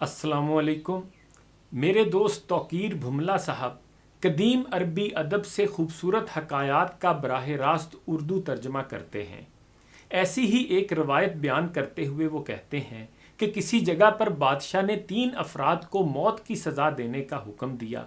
السلام علیکم۔ میرے دوست توقیر بھملا صاحب قدیم عربی ادب سے خوبصورت حکایات کا براہ راست اردو ترجمہ کرتے ہیں۔ ایسی ہی ایک روایت بیان کرتے ہوئے وہ کہتے ہیں کہ کسی جگہ پر بادشاہ نے 3 افراد کو موت کی سزا دینے کا حکم دیا۔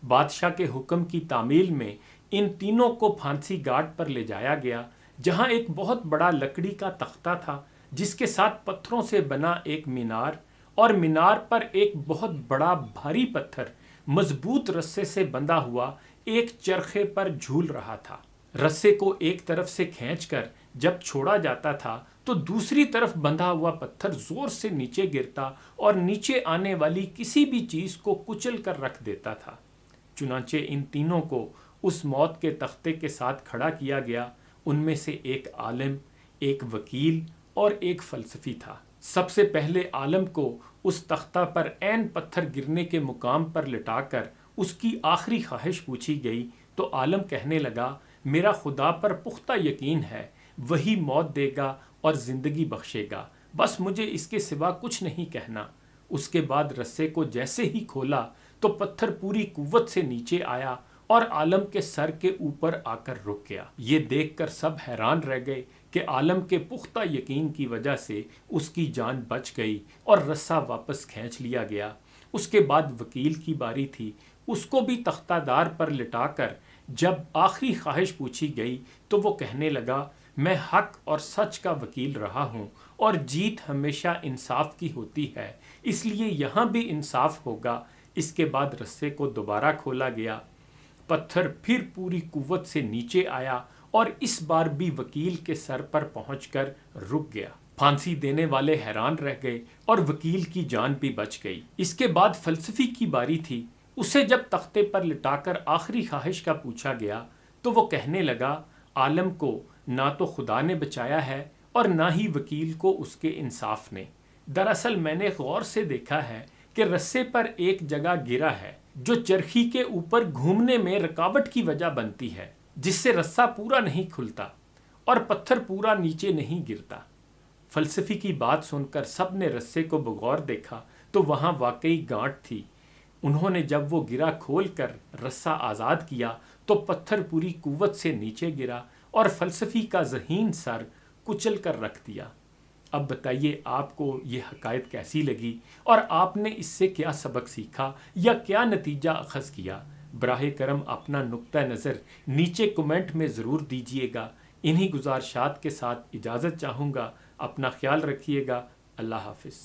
بادشاہ کے حکم کی تعمیل میں ان تینوں کو پھانسی گھاٹ پر لے جایا گیا، جہاں ایک بہت بڑا لکڑی کا تختہ تھا جس کے ساتھ پتھروں سے بنا ایک مینار، اور مینار پر ایک بہت بڑا بھاری پتھر مضبوط رسے سے بندھا ہوا ایک چرخے پر جھول رہا تھا۔ رسے کو ایک طرف سے کھینچ کر جب چھوڑا جاتا تھا تو دوسری طرف بندھا ہوا پتھر زور سے نیچے گرتا اور نیچے آنے والی کسی بھی چیز کو کچل کر رکھ دیتا تھا۔ چنانچہ ان تینوں کو اس موت کے تختے کے ساتھ کھڑا کیا گیا۔ ان میں سے ایک عالم، ایک وکیل اور ایک فلسفی تھا۔ سب سے پہلے عالم کو اس تختہ پر عین پتھر گرنے کے مقام پر لٹا کر اس کی آخری خواہش پوچھی گئی تو عالم کہنے لگا، میرا خدا پر پختہ یقین ہے، وہی موت دے گا اور زندگی بخشے گا، بس مجھے اس کے سوا کچھ نہیں کہنا۔ اس کے بعد رسے کو جیسے ہی کھولا تو پتھر پوری قوت سے نیچے آیا اور عالم کے سر کے اوپر آ کر رک گیا۔ یہ دیکھ کر سب حیران رہ گئے کہ عالم کے پختہ یقین کی وجہ سے اس کی جان بچ گئی اور رسہ واپس کھینچ لیا گیا۔ اس کے بعد وکیل کی باری تھی۔ اس کو بھی تختہ دار پر لٹا کر جب آخری خواہش پوچھی گئی تو وہ کہنے لگا، میں حق اور سچ کا وکیل رہا ہوں اور جیت ہمیشہ انصاف کی ہوتی ہے، اس لیے یہاں بھی انصاف ہوگا۔ اس کے بعد رسے کو دوبارہ کھولا گیا، پتھر پھر پوری قوت سے نیچے آیا اور اس بار بھی وکیل کے سر پر پہنچ کر رک گیا۔ پھانسی دینے والے حیران رہ گئے اور وکیل کی جان بھی بچ گئی۔ اس کے بعد فلسفی کی باری تھی۔ اسے جب تختے پر لٹا کر آخری خواہش کا پوچھا گیا تو وہ کہنے لگا، عالم کو نہ تو خدا نے بچایا ہے اور نہ ہی وکیل کو اس کے انصاف نے۔ دراصل میں نے غور سے دیکھا ہے کہ رسے پر ایک جگہ گرا ہے جو چرخی کے اوپر گھومنے میں رکاوٹ کی وجہ بنتی ہے، جس سے رسہ پورا نہیں کھلتا اور پتھر پورا نیچے نہیں گرتا۔ فلسفی کی بات سن کر سب نے رسے کو بغور دیکھا تو وہاں واقعی گانٹھ تھی۔ انہوں نے جب وہ گرا کھول کر رسہ آزاد کیا تو پتھر پوری قوت سے نیچے گرا اور فلسفی کا ذہین سر کچل کر رکھ دیا۔ اب بتائیے آپ کو یہ حکایت کیسی لگی اور آپ نے اس سے کیا سبق سیکھا یا کیا نتیجہ اخذ کیا؟ براہ کرم اپنا نقطہ نظر نیچے کمنٹ میں ضرور دیجیے گا۔ انہی گزارشات کے ساتھ اجازت چاہوں گا۔ اپنا خیال رکھیے گا۔ اللہ حافظ۔